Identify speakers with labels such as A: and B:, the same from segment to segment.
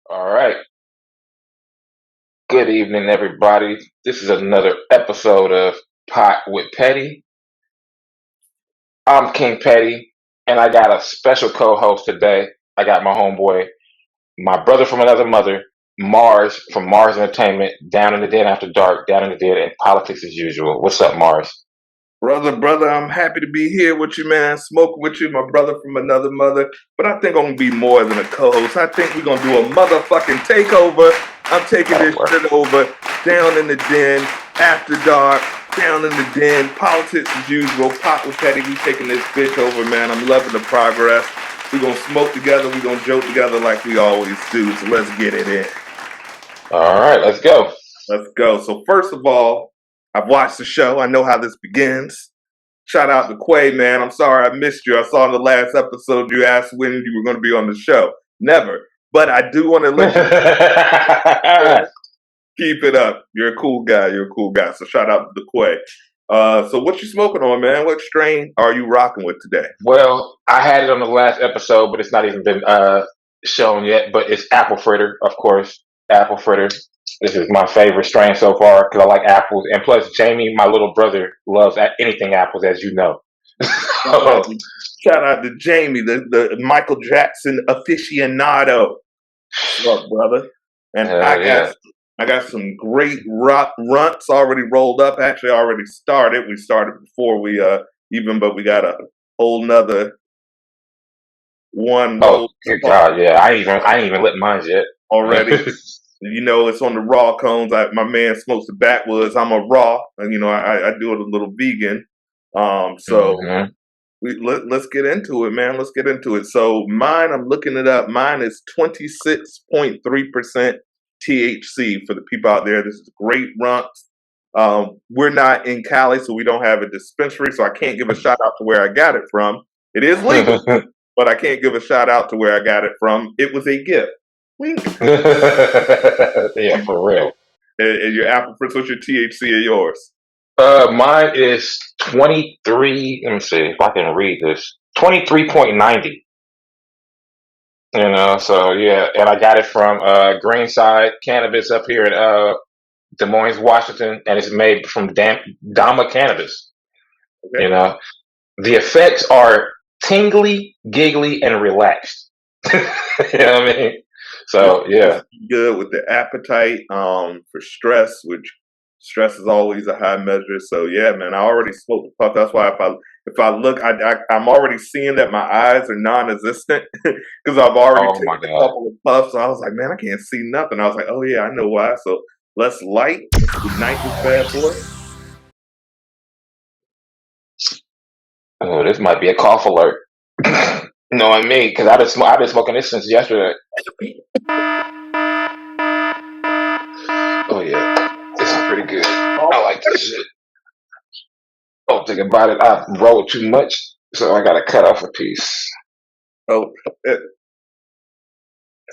A: All right. Good evening, everybody. This is another episode of Pot with Petty. I'm King Petty, and I got a special co-host today. I got my homeboy, my brother from another mother, Marz from Marz Entertainment, down in the den after dark, down in the den, and politics as usual. What's up, Marz?
B: Brother, I'm happy to be here with you, man. Smoking with you, my brother from another mother. But I think I'm going to be more than a co-host. I think we're going to do a motherfucking takeover. I'm taking this shit over. Down in the den, after dark, down in the den, politics as usual. Pot with Petty, we taking this bitch over, man. I'm loving the progress. We're going to smoke together. We're going to joke together like we always do. So let's get it in.
A: All right, let's go.
B: Let's go. So first of all, I've watched the show. I know how this begins. Shout out to Quay, man. I'm sorry I missed you. I saw in the last episode you asked when you were going to be on the show. Never. But I do want to let you keep it up. You're a cool guy. So shout out to Quay. So what you smoking on, man? What strain are you rocking with today?
A: Well, I had it on the last episode, but it's not even been shown yet. But it's apple fritter, of course. Apple fritter. This is my favorite strain so far because I like apples, and plus Jamie, my little brother, loves anything apples, as you know.
B: Shout out to Jamie, the Michael Jackson aficionado. What's up, brother? And I got some great runts already rolled up. Actually, already started. We started before we but we got a whole nother one.
A: Oh, good God, yeah. I ain't even lit mine yet
B: already. You know, it's on the raw cones. My man smokes the backwoods. I'm a raw, and I do it a little vegan. Let's get into it, man. Let's get into it. So mine, I'm looking it up. Mine is 26.3% THC for the people out there. This is great runts. We're not in Cali, so we don't have a dispensary, so I can't give a shout out to where I got it from. It is legal, but I can't give a shout out to where I got it from. It was a gift.
A: Yeah, for real.
B: And your apple fritter, what's your THC of yours?
A: Mine is 23. Let me see if I can read this. 23.90. So yeah, and I got it from Greenside Cannabis up here in Des Moines, Washington, and it's made from Dama Cannabis.
B: Okay.
A: The effects are tingly, giggly, and relaxed. You know what I mean? So yeah,
B: good with the appetite for stress, which stress is always a high measure. So yeah, man, I already smoked the puff. That's why if I look, I'm already seeing that my eyes are non-existent because I've already taken a couple of puffs. So I was like, man, I can't see nothing. I was like, oh yeah, I know why. So let's light. Let's ignite this bad boy.
A: Oh, this might be a cough alert. You know what I mean? Because I've been smoking this since yesterday. Oh yeah, this is pretty good. I like this shit. Don't think about it. I rolled too much, so I gotta cut off a piece.
B: Oh,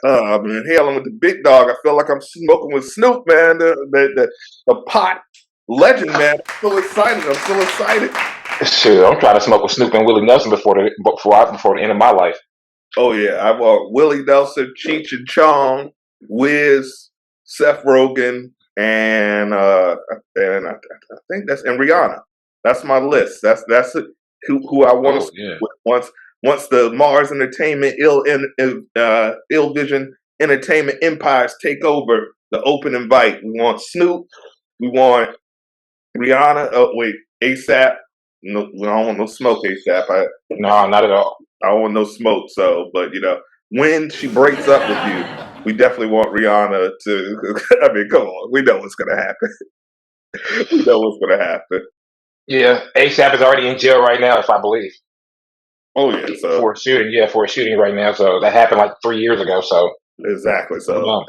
B: man, hell, I'm with the big dog. I feel like I'm smoking with Snoop, man. The pot legend, man. I'm so excited.
A: Shit, I'm trying to smoke with Snoop and Willie Nelson before the end of my life.
B: Oh yeah, I bought Willie Nelson, Cheech and Chong, Wiz, Seth Rogen, and I think that's and Rihanna. That's my list. That's who I want to speak with once the Marz Entertainment, Ill Vision Entertainment empires take over the open invite. We want Snoop. We want Rihanna. Oh wait, ASAP. No, I don't want no smoke ASAP.
A: No, not at all.
B: I don't want no smoke. So, but when she breaks up with you, we definitely want Rihanna to. I mean, come on, we know what's gonna happen.
A: Yeah, ASAP is already in jail right now, if I believe.
B: Oh yeah, so
A: for a shooting right now. So that happened like 3 years ago. So
B: exactly. So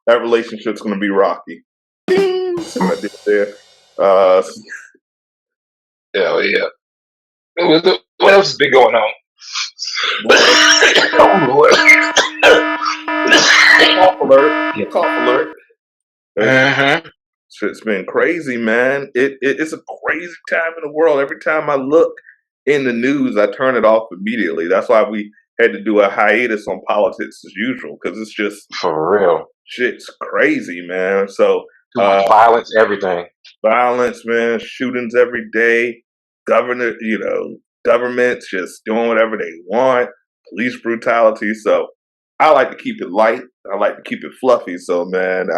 B: that relationship's gonna be rocky. See what I did there?
A: Hell yeah. What else has been going on?
B: Cough alert.
A: Mm-hmm.
B: It's been crazy, man. It's a crazy time in the world. Every time I look in the news, I turn it off immediately. That's why we had to do a hiatus on politics as usual because it's just
A: For real.
B: shit's crazy, man. So
A: Too much violence, everything.
B: violence, man, shootings every day, governor, governments just doing whatever they want, police brutality. So I like to keep it light. I like to keep it fluffy. So man,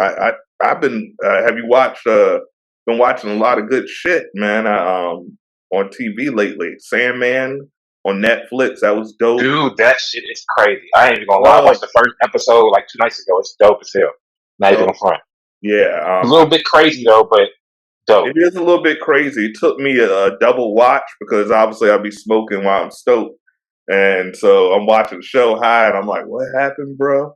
B: I've been have you watched been watching a lot of good shit, man. On TV lately. Sandman on Netflix. That was dope.
A: Dude, that shit is crazy. I ain't even gonna lie. I
B: Oh,
A: watched the first episode like 2 nights ago. It's dope as hell. Not even
B: oh,
A: gonna front.
B: yeah.
A: A little bit crazy though, but dope.
B: It is a little bit crazy. It took me a double watch because obviously I'll be smoking while I'm stoked. And so I'm watching the show high and I'm like, what happened, bro?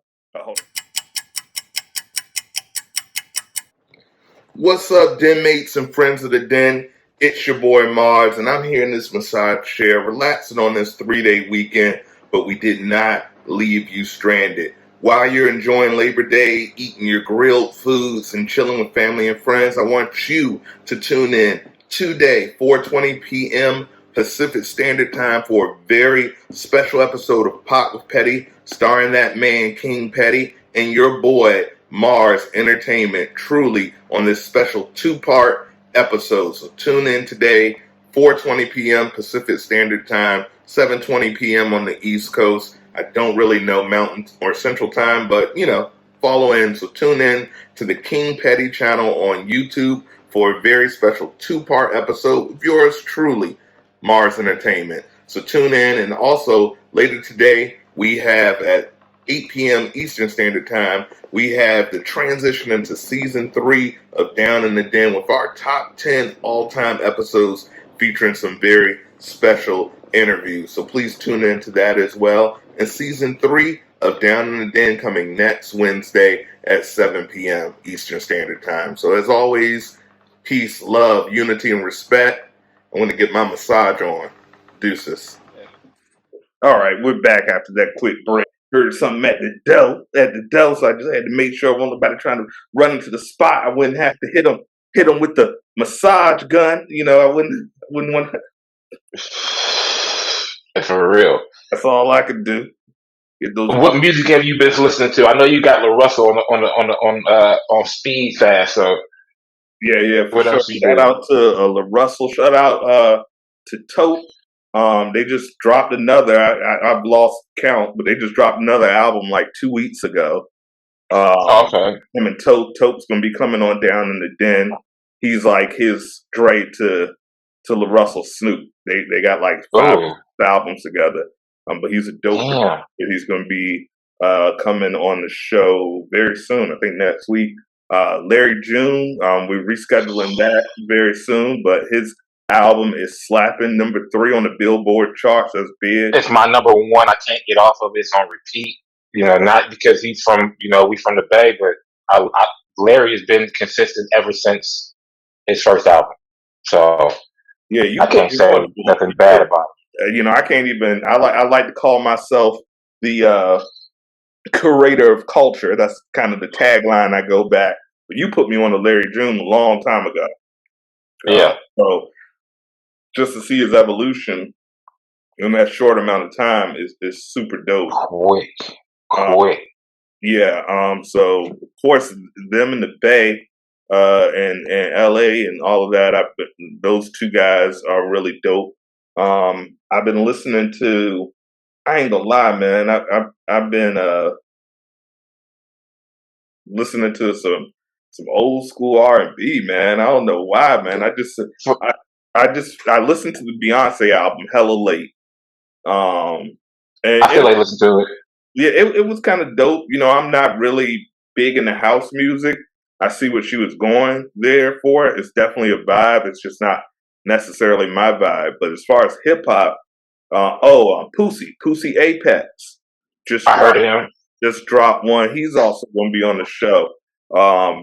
B: What's up, den mates and friends of the den? It's your boy Marz, and I'm here in this massage chair, relaxing on this 3-day weekend, but we did not leave you stranded. While you're enjoying Labor Day, eating your grilled foods, and chilling with family and friends, I want you to tune in today, 4:20 p.m. Pacific Standard Time, for a very special episode of Pot with Petty, starring that man, King Petty, and your boy, Marz Entertainment, truly on this special 2-part episode. So tune in today, 4:20 p.m. Pacific Standard Time, 7:20 p.m. on the East Coast. I don't really know Mountain or Central Time, but follow in. So tune in to the King Petty channel on YouTube for a very special 2-part episode with yours truly, Marz Entertainment. So tune in, and also later today we have at 8 p.m. Eastern Standard Time, we have the transition into season 3 of Down in the Den with our top 10 all-time episodes featuring some very special interviews. So please tune into that as well. And season 3 of Down in the Den coming next Wednesday at 7 p.m. Eastern Standard Time. So as always, peace, love, unity, and respect. I want to get my massage on. Deuces. All right, we're back after that quick break. Heard something at the door, so I just had to make sure I wasn't nobody trying to run into the spot. I wouldn't have to hit them with the massage gun. I wouldn't want.
A: For real.
B: That's all I could do. Get those.
A: What music have you been listening to? I know you got Lil Russell on speed fast. So
B: yeah, for
A: what
B: sure.
A: else you
B: Shout
A: doing?
B: out to Lil Russell. Shout out to Tote. They just dropped another. I've lost count, but they just dropped another album like 2 weeks ago.
A: Okay.
B: Him and Tote's gonna be coming on Down in the Den. He's like his Dre to Lil Russell Snoop. They got like 5 albums together. But he's a dope.
A: Yeah.
B: He's gonna be coming on the show very soon. I think next week. Larry June. We're rescheduling that very soon, but his album is slapping, number 3 on the Billboard charts. That's big.
A: It's my number 1. I can't get off of it. It's on repeat. Not because he's from we from the Bay, but Larry has been consistent ever since his first album. So
B: yeah,
A: I can't say nothing bad about it.
B: I can't even. I like to call myself the curator of culture. That's kind of the tagline I go back. But you put me on to Larry June a long time ago.
A: Yeah.
B: So just to see his evolution in that short amount of time is super dope.
A: Quick.
B: So of course them in the Bay and LA and all of that, those 2 guys are really dope. I've been listening to, I ain't gonna lie, man, I've been listening to some old school R&B, man. I don't know why, man. I listened to the Beyonce album hella late. And
A: I feel like listen to it.
B: Yeah, it was kind of dope. I'm not really big into house music. I see what she was going there for. It's definitely a vibe. It's just not necessarily my vibe. But as far as hip hop, Pussy Apex.
A: I heard of him.
B: Just dropped one. He's also going to be on the show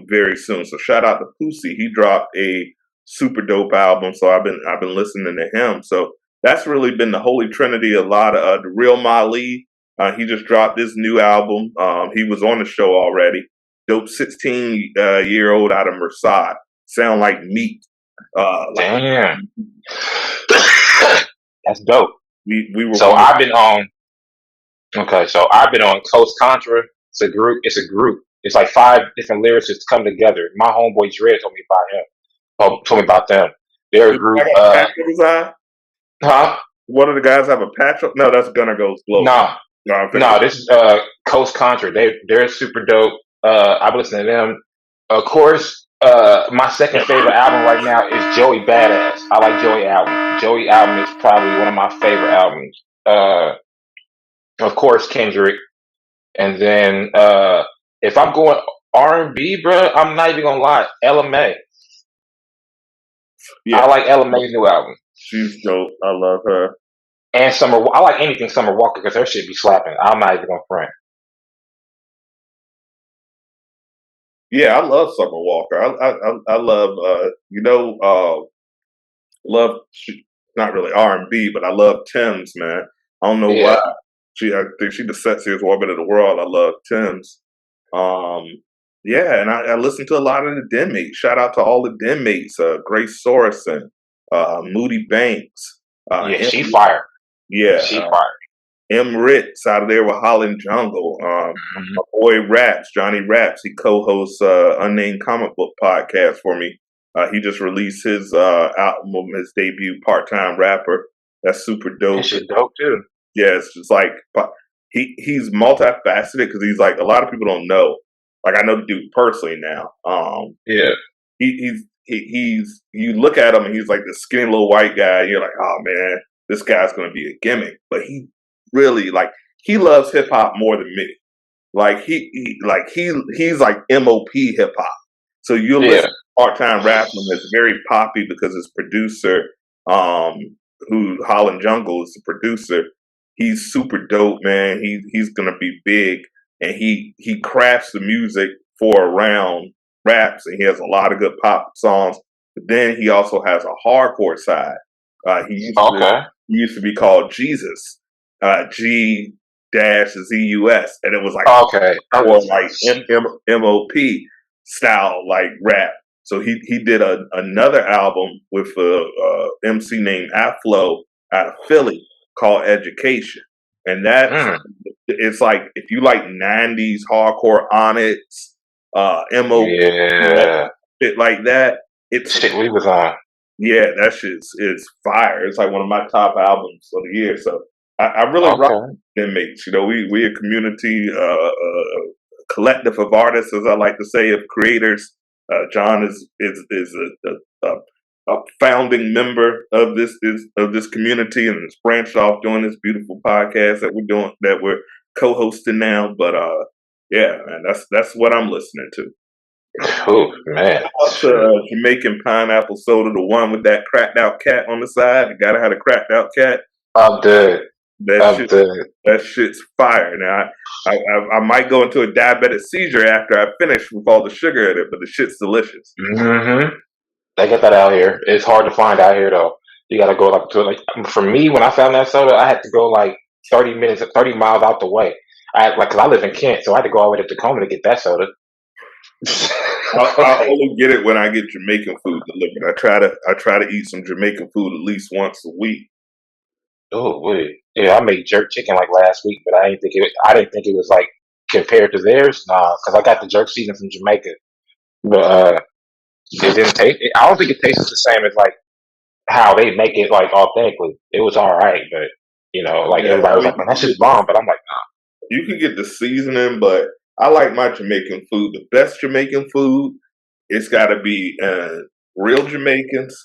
B: very soon. So shout out to Pussy. He dropped a super dope album. So I've been listening to him. So that's really been the holy trinity. A lot of the Real Mali. He just dropped this new album. He was on the show already. Dope 16-year-old out of Merced. Sound like meat.
A: Damn. That's dope.
B: We were.
A: So I've been on. Okay, so I've been on Coast Contra. It's a group. It's a group. It's like 5 different lyricists come together. My homeboy Dred told me about him. Told me about them. They're a
B: Do I
A: group.
B: got a patch on his eye?
A: Huh?
B: One of the guys have a patch on? No, that's Gunna Goes Global.
A: No,
B: No, I'm thinking.
A: no. This is Coast Contra. They're super dope. I've listened to them. Of course, my second favorite album right now is Joey Badass. I like Joey album. Joey album is probably one of my favorite albums. Of course, Kendrick. And then if I'm going R&B, bro, I'm not even gonna lie. LMA. I
B: Yeah,
A: like LMA's new album.
B: she's dope. I love her.
A: And Summer. I like anything Summer Walker because her shit be slapping. I'm not even gonna front.
B: Yeah, I love Summer Walker. I love love not really R&B, but I love Tim's, man. I don't know why.
A: Yeah,
B: I think she's the sexiest woman in the world. I love Tim's. Um, yeah, and I listen to a lot of the den mates. Shout out to all the den mates. Grace Sorensen, Moody Banks,
A: yeah, she fire.
B: yeah,
A: She fire.
B: M. Ritz out of there with Holland Jungle.
A: Mhm.
B: My boy Raps, Johnny Raps, he co-hosts Unnamed Comic Book podcast for me. He just released his album, his debut, Part Time Rapper. That's super
A: That
B: dope.
A: shit dope too.
B: Yeah, it's just like he's multifaceted because he's like a lot of people don't know. Like I know the dude personally now.
A: Yeah,
B: He's you look at him and he's like this skinny little white guy. And you're like, oh man, this guy's gonna be a gimmick. But he really like he loves hip hop more than me. Like he's like MOP hip hop. So you'll listen
A: yeah.
B: to Part Time Rap that's very poppy because his producer, um, who Holland Jungle is the producer, he's super dope, man. He's gonna be big and he crafts the music for around raps and he has a lot of good pop songs. But then he also has a hardcore side.
A: Okay.
B: He used to be called Jesus, G dash ZUS, and it was like
A: Okay.
B: or like MOP style like rap. So he did another album with a MC named Aflo out of Philly called Education, and that's
A: Mm,
B: it's like if you like '90s hardcore Onyx, MOP,
A: yeah.
B: shit like that. It's
A: Shit we was on.
B: yeah, that shit's is fire. It's like one of my top albums of the year. So I really rock
A: Okay.
B: inmates. You know, we a community, collective of artists, as I like to say, of creators. John is a founding member of this community and has branched off doing this beautiful podcast that we're co-hosting now. But yeah, man, that's what I'm listening to.
A: Oh man.
B: Up to Jamaican pineapple soda, the one with that cracked out cat on the side. You gotta have a cracked out cat.
A: I'm dead.
B: That
A: I'm
B: shit,
A: dead.
B: that shit's fire. Now I might go into a diabetic seizure after I finish with all the sugar in it, but the shit's delicious.
A: Mm-hmm. They get that out here. It's hard to find out here though. You gotta go like to like for me when I found that soda, I had to go like 30 minutes, 30 miles out the way. I had, like, cause I live in Kent, so I had to go all the way to Tacoma to get that soda.
B: I
A: Like,
B: only get it when I get Jamaican food delivered. I try to eat some Jamaican food at least once a week.
A: oh wait, yeah, I made jerk chicken like last week, but I didn't think it was like compared to theirs. Nah, because I got the jerk season from Jamaica, but it didn't taste. I don't think it tastes the same as like how they make it like authentically. It was all right, but like
B: Yeah,
A: everybody
B: I
A: was
B: mean
A: like, man, that shit's bomb. But I'm like,
B: you can get the seasoning, but I like my Jamaican food. The best Jamaican food, it's got to be real Jamaicans.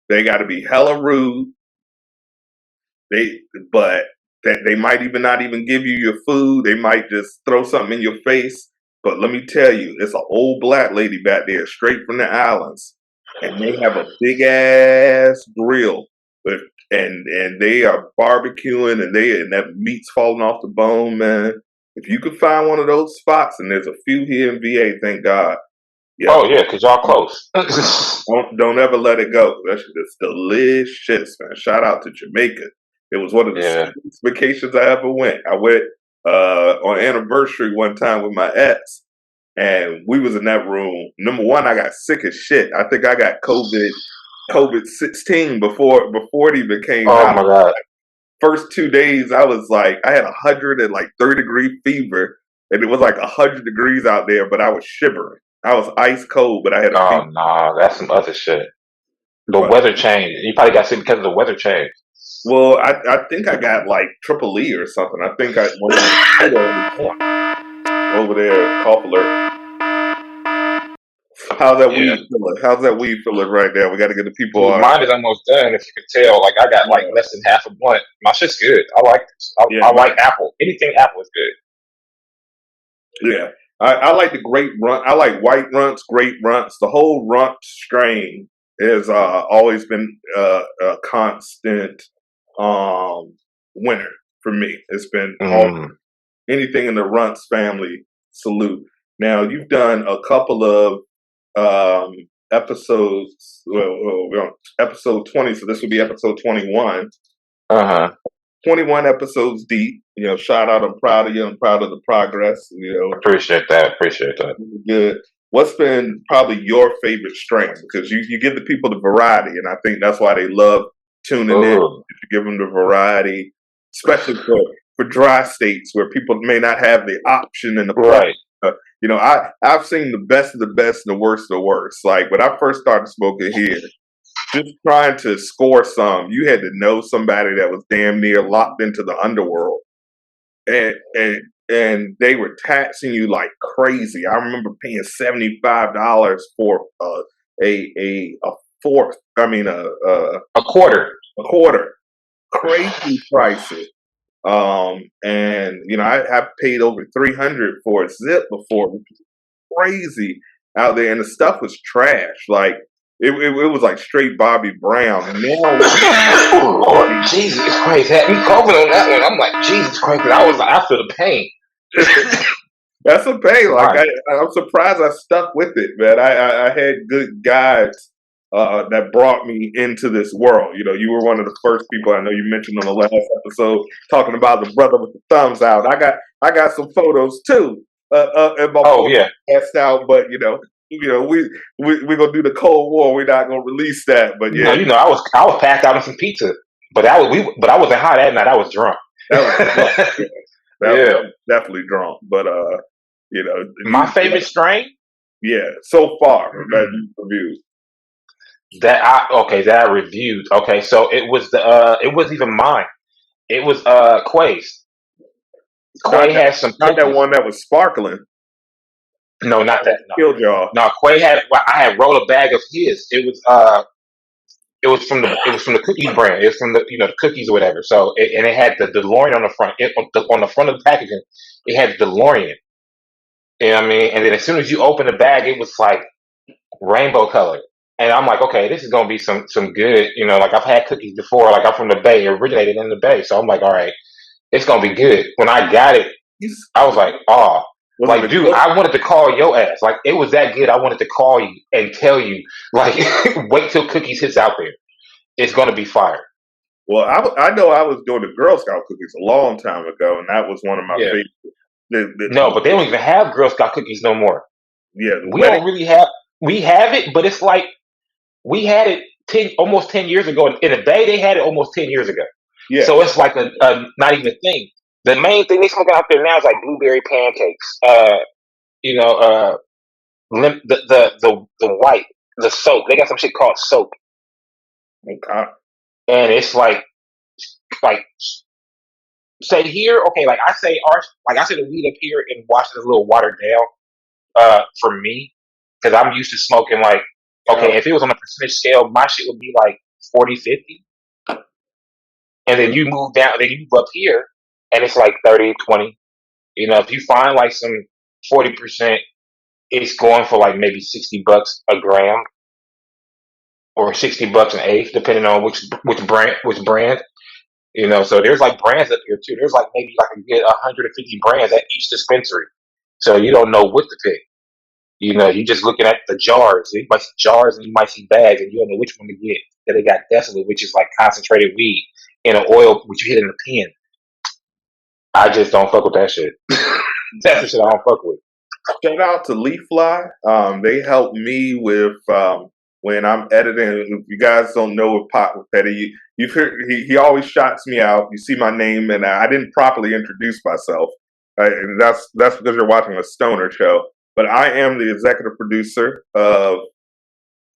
B: They got to be hella rude. They, but they might even not even give you your food. They might just throw something in your face. But let me tell you, it's an old black lady back there, straight from the islands, and they have a big ass grill, with, and they are barbecuing, and that meat's falling off the bone, man. If you could find one of those spots, and there's a few here in VA, thank God. Yeah,
A: oh yeah, because y'all close.
B: don't ever let it go. That shit is delicious, man. Shout out to Jamaica. It was one of the
A: Yeah.
B: sweetest vacations I ever went. I went on anniversary one time with my ex, and we was in that room. Number one, I got sick as shit. I think I got COVID 16 before it even came
A: Oh
B: out.
A: my god.
B: first 2 days, I was like, I had 103-degree fever, and it was like 100 degrees out there, but I was shivering. I was ice cold, but I had a
A: Oh
B: fever.
A: no, that's some other shit. The
B: But
A: weather changed. You probably got sick because of the weather change.
B: well, I think I got like triple E or something. I think I one of the over there, cough alert. How's that
A: Yeah.
B: weed feeling? How's that weed feeling right now? We got to get the people
A: Well,
B: on.
A: mine is almost done. If you could tell, like I got like
B: Yeah,
A: less than half a blunt. My shit's good. I like this.
B: yeah,
A: I like apple. Anything apple is good.
B: yeah. I like the grape runt. I like white runts, grape runts. The whole runt strain has always been a constant winner for me. It's been all
A: Mm.
B: anything in the runts family. Salute. Now you've done a couple of episodes. Well, we're on episode 20, so this would be episode 21.
A: Uh huh.
B: 21 episodes deep. Shout out. I'm proud of you. I'm proud of the progress.
A: Appreciate that. Appreciate that.
B: Good. What's been probably your favorite strength? Because you give the people the variety, and I think that's why they love tuning in.
A: Ooh.
B: If you give them the variety, especially for dry states where people may not have the option and the plan.
A: Right.
B: I've seen the best of the best and the worst of the worst. Like when I first started smoking here, just trying to score some, you had to know somebody that was damn near locked into the underworld, and they were taxing you like crazy. I remember paying $75 for a fourth. I mean
A: A quarter.
B: a quarter. Crazy prices. And I paid over 300 for a zip before, which was crazy out there, and the stuff was trash. Like it was like straight Bobby Brown. Now,
A: Lord, Jesus Christ, had me coughing on that one. I'm like, Jesus Christ, 'cause I was like, I feel the pain.
B: that's a pain. Like
A: Right.
B: I'm surprised I stuck with it, man. I had good guides that brought me into this world. You were one of the first people I know you mentioned on the last episode talking about the brother with the thumbs out. I got some photos too. And my
A: Oh
B: boy
A: yeah.
B: passed out, but we're gonna do the Cold War. We're not gonna release that, but yeah,
A: I was passed out on some pizza, but I wasn't high that night. I was drunk.
B: that was drunk. Yeah. That
A: Yeah.
B: was definitely drunk. But
A: My favorite strain
B: yeah, so far that you reviewed.
A: that I reviewed. Okay, so it was it wasn't even mine. It was Quay's.
B: Not
A: Quay
B: that,
A: had some
B: not that
A: cookies.
B: one that was sparkling.
A: No, not that. No,
B: Killed y'all.
A: no. Quay had. I had rolled a bag of his. It was from the cookies brand. It was from the cookies or whatever. So and it had the DeLorean on the front. On the front of the packaging, it had the DeLorean. You know what I mean? And then as soon as you open the bag, it was like rainbow color. And I'm like, okay, this is gonna be some good. Like I've had cookies before. Like I'm from the Bay, it originated in the Bay. So I'm like, all right, it's gonna be good. When I got it,
B: He's,
A: I was like, oh.
B: was it
A: Like,
B: a
A: dude,
B: good?
A: I wanted to call your ass. Like, it was that good. I wanted to call you and tell you, like, wait till Cookies hits out there. It's gonna be fire.
B: Well, I know I was doing the Girl Scout cookies a long time ago, and that was one of my
A: Yeah.
B: favorite.
A: No, but they don't even have Girl Scout cookies no more.
B: The
A: We
B: wedding.
A: don't really have. We have it, but it's like we had it almost 10 years ago. In the Bay, they had it almost 10 years ago.
B: Yeah,
A: So it's like a not even a thing. The main thing they smoke out there now is like blueberry pancakes. You know, the white, the soap. They got some shit called soap,
B: okay.
A: and it's like say here, okay, like I say the weed up here in Washington is a little watered down. For me, because I'm used to smoking like, okay, if it was on a percentage scale, my shit would be like 40, 50. And then you move down, then you move up here, and it's like 30, 20. If you find like some 40%, it's going for like maybe $60 a gram or $60 an eighth, depending on which brand. So there's like brands up here too. There's like maybe like a good 150 brands at each dispensary. So you don't know what to pick. You're just looking at the jars. You might see jars and you might see bags, and you don't know which one to get. Then they got distillate, which is like concentrated weed, in an oil, which you hit in a pen. I just don't fuck with that shit. That's the shit I don't fuck with.
B: Shout out to Leafly. They help me with when I'm editing. If you guys don't know what Pot with Petty, you've heard he always shots me out. You see my name, and I didn't properly introduce myself. And that's because you're watching a stoner show. But I am the executive producer of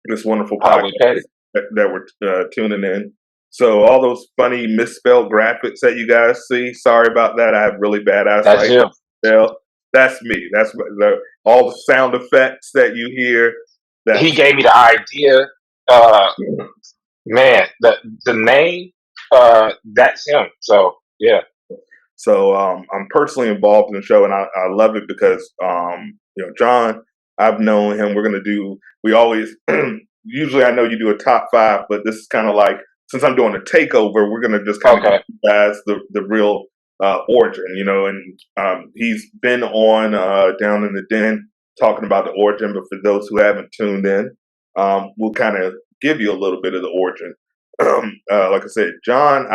B: this wonderful
A: Oh,
B: podcast
A: we petty.
B: that we're tuning in. So all those funny misspelled graphics that you guys see, sorry about that. I have really bad
A: That's
B: eyesight.
A: you.
B: Well, that's me. That's all the sound effects that you hear.
A: He
B: That's
A: gave me the idea. Man, the name, that's him. So yeah.
B: So I'm personally involved in the show, and I love it because John, I've known him. We always usually I know you do a top five, but this is kind of like since I'm doing a takeover, we're gonna just kind of give you guys the real origin, and he's been on down in the den talking about the origin. But for those who haven't tuned in, we'll kind of give you a little bit of the origin. Like I said, John's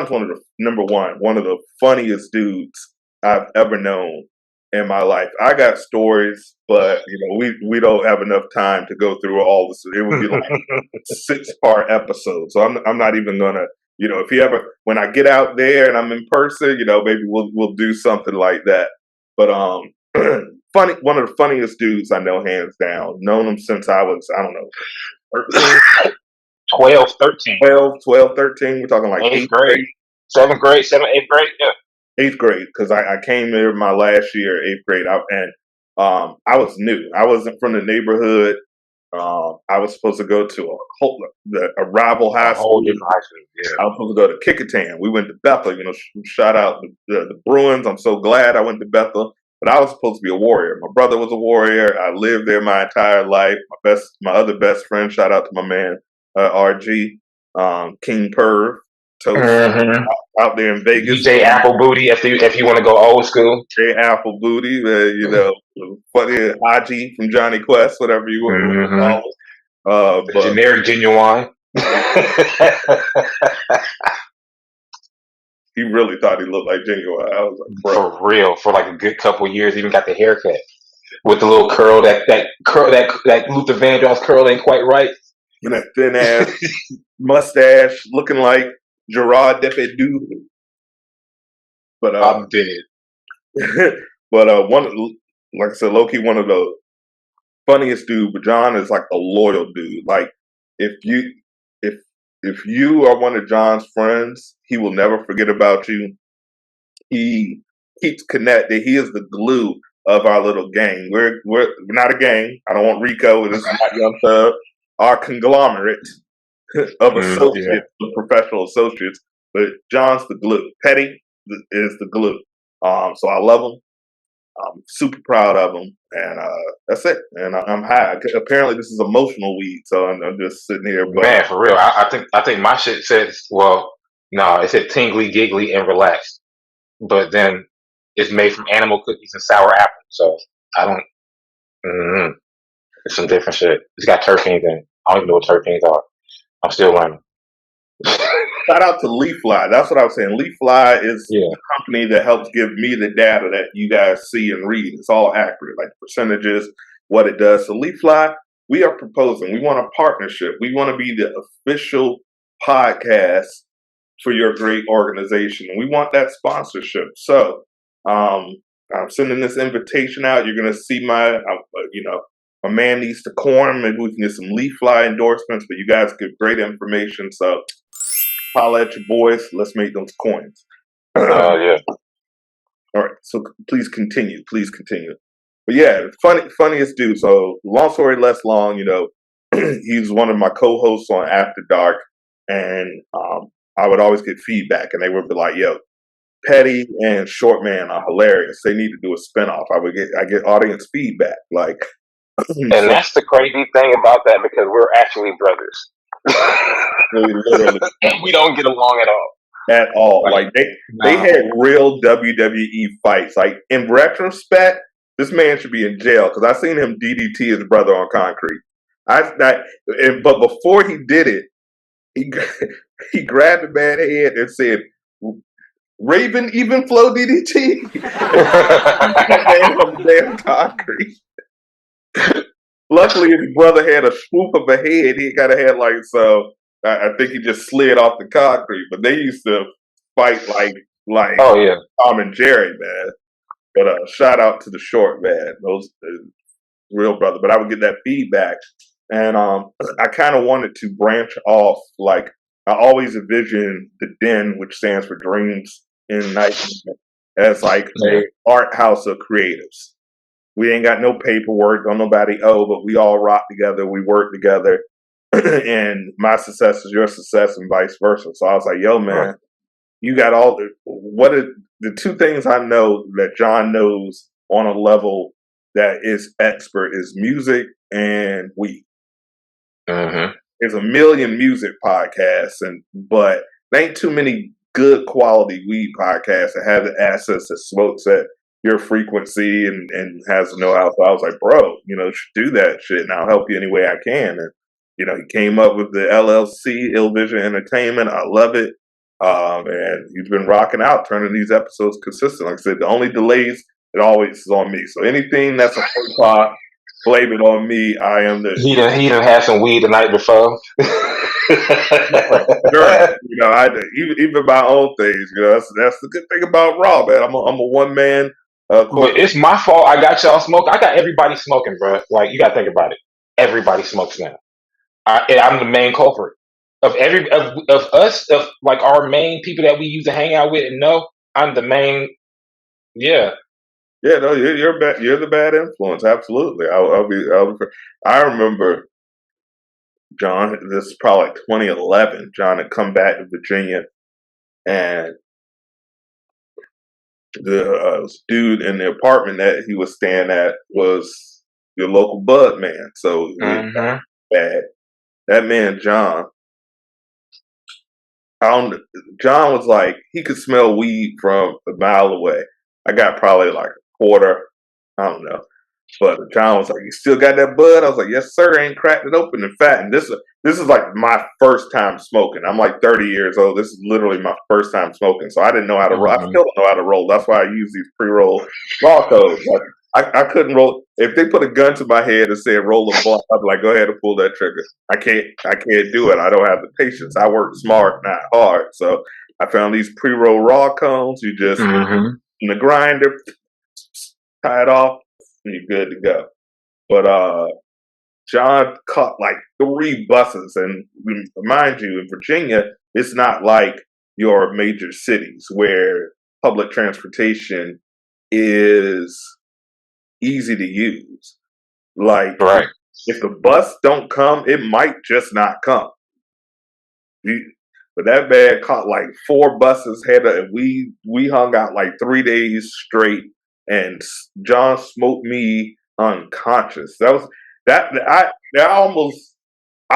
B: one of the funniest dudes I've ever known in my life. I got stories, but we don't have enough time to go through all this. It would be like 6-part episode. So I'm not even gonna, if he ever when I get out there and I'm in person, maybe we'll do something like that. But funny, one of the funniest dudes I know, hands down. Known him since I was, I don't know, 13.
A: 12, 13.
B: 12, 13. We're talking like
A: 8th grade. 7th grade, 7th, 8th grade. Yeah.
B: 8th grade, because I came there my last year, 8th grade, and I was new. I wasn't from the neighborhood. I was supposed to go to a rival high school.
A: A whole different high school. Yeah.
B: I was supposed to go to Kickertown. We went to Bethel. Shout out the Bruins. I'm so glad I went to Bethel. But I was supposed to be a warrior. My brother was a warrior. I lived there my entire life. My other best friend. Shout out to my man RG, King Perv, Toast, out there in Vegas.
A: DJ Apple Booty, if you want to go old school.
B: DJ Apple Booty, funny Haji from Johnny Quest, whatever you want to call it.
A: Generic Genuine.
B: He really thought he looked like Genuine. I was like, bro.
A: For real, for like a good couple of years, even got the haircut with the little curl. That curl, that Luther Vandross curl ain't quite right.
B: And that thin ass mustache, looking like Gerard Depardieu. But
A: I'm dead.
B: But like I said, Loki, one of the funniest dude. But John is like a loyal dude. Like if you are one of John's friends, he will never forget about you. He keeps connected. He is the glue of our little gang. We're not a gang. I don't want Rico. This is not Young Thug. Our conglomerate of associates, of professional associates. But John's the glue. Petty is the glue. So I love him. I'm super proud of him, and that's it. And I'm high. Apparently, this is emotional weed, so I'm just sitting here. But,
A: man, for real, I think my shit says, well, no, it said tingly, giggly, and relaxed, but then it's made from animal cookies and sour apple. So I don't. It's some different shit. It's got terpenes in it. I don't even know what terpenes are. I'm still learning.
B: Shout out to Leafly. That's what I was saying. Leafly is the company that helps give me the data that you guys see and read. It's all accurate, like percentages, what it does. So Leafly, we are proposing. We want a partnership. We want to be the official podcast for your great organization. And we want that sponsorship. So I'm sending this invitation out. You're going to see my man needs to corn. Maybe we can get some Leafly endorsements, but you guys give great information. So holla at your boys. Let's make those coins.
A: Yeah.
B: All right. So please continue. But yeah, funniest dude. So long story less long, he's one of my co-hosts on After Dark, and I would always get feedback, and they would be like, "Yo, Petty and Short Man are hilarious. They need to do a spinoff." I get audience feedback, like.
A: And that's the crazy thing about that, because we're actually brothers.
B: Literally.
A: And we don't get along at all.
B: At all. Like they had real WWE fights. Like in retrospect, this man should be in jail because I seen him DDT his brother on concrete. But before he did it, he grabbed the man's head and said, "Raven even flow DDT." on the damn concrete. Luckily, his brother had a swoop of a head. He got a head like so. I think he just slid off the concrete. But they used to fight like
A: Oh yeah.
B: Tom and Jerry, man. But shout out to the short man, those real brother. But I would get that feedback, and I kind of wanted to branch off. Like I always envisioned the Den, which stands for Dreams in Night, as like
A: Yeah.
B: a art house of creatives. We ain't got no paperwork, don't nobody owe, but we all rock together, we work together, and my success is your success, and vice versa. So I was like, yo, man,
A: Right.
B: you got all what are the two things I know that John knows on a level that is expert is music and weed.
A: Mm-hmm.
B: There's a million music podcasts, but there ain't too many good quality weed podcasts that have the assets that smokes at your frequency and has the know-how. So I was like, bro, you should do that shit, and I'll help you any way I can. And he came up with the LLC, Ill Vision Entertainment. I love it. And he's been rocking out, turning these episodes consistent. Like I said, the only delays, it always is on me. So anything that's a faux pas, blame it on me. I am the
A: He done had some weed the night before.
B: sure. I even my own things. That's the good thing about Raw, man. I'm a one man.
A: But it's my fault. I got y'all smoking. I got everybody smoking, bro. Like you got to think about it. Everybody smokes now. And I'm the main culprit of us, of like our main people that we used to hang out with and know. I'm the main. Yeah.
B: Yeah, no, you're bad. You're the bad influence. Absolutely. I remember John. This is probably like 2011. John had come back to Virginia, and the dude in the apartment that he was staying at was your local bud man. So
A: Mm-hmm.
B: bad. That man, John. John was like he could smell weed from a mile away. I got probably like a quarter. I don't know. But John was like, "You still got that bud?" I was like, "Yes, sir." I ain't cracked it open. In fact, and this is like my first time smoking. I'm like 30 years old. This is literally my first time smoking. So I didn't know how to roll. I still don't know how to roll. That's why I use these pre-roll raw codes. Like, I couldn't roll. If they put a gun to my head and said roll a blunt, I'd be like, go ahead and pull that trigger. I can't do it. I don't have the patience. I work smart, not hard. So I found these pre-roll raw cones. You just in the grinder, tie it off, and you're good to go. But John caught like 3 buses, and mind you, in Virginia, it's not like your major cities where public transportation is easy to use. Like,
A: Right.
B: if the bus don't come, it might just not come. But that man caught like 4 buses. We hung out like 3 days straight, and John smoked me unconscious. I'm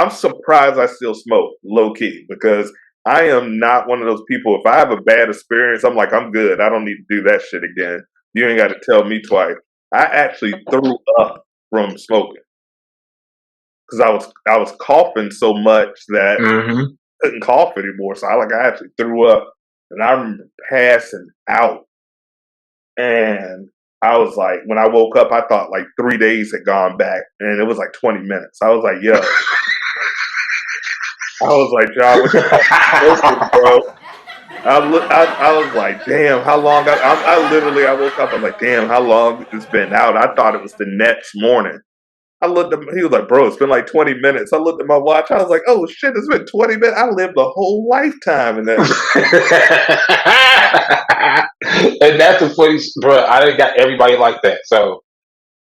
B: surprised I still smoke low key because I am not one of those people. If I have a bad experience, I'm like, I'm good. I don't need to do that shit again. You ain't got to tell me twice. I actually threw up from smoking because I was coughing so much that I couldn't cough anymore. So I actually threw up, and I remember passing out. And I was like, when I woke up, I thought like 3 days had gone back, and it was like 20 minutes. I was like, yo. I was like, John, what you smoking, bro? I was like, damn, how long? I woke up, I was like, damn, how long it's been out? I thought it was the next morning. I looked at he was like, bro, it's been like 20 minutes. I looked at my watch. I was like, oh shit, it's been 20 minutes. I lived a whole lifetime in that.
A: And that's the funny, bro. I didn't got everybody like that. So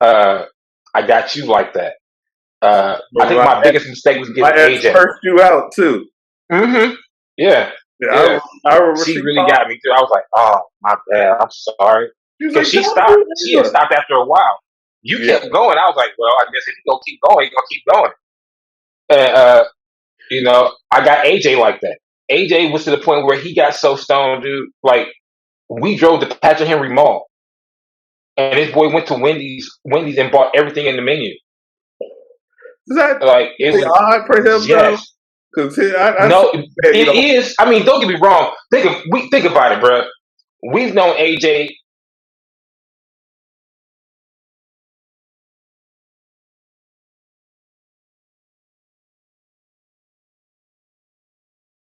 A: I got you like that. I think my biggest mistake was getting AJ.
B: Cursed you out too.
A: Yeah.
B: I remember
A: she really got me too. I was like, oh my bad, I'm sorry. Because she stopped. She had stopped after a while. You kept going. I was like, well, I guess if you gonna keep going, you're gonna keep going. And I got AJ like that. AJ was to the point where he got so stoned, dude. Like we drove to Patrick Henry Mall, and this boy went to Wendy's and bought everything in the menu.
B: Is that
A: like it was
B: odd for him?
A: Yes.
B: Because
A: no, it is. I mean, don't get me wrong. Think about it, bro. We've known AJ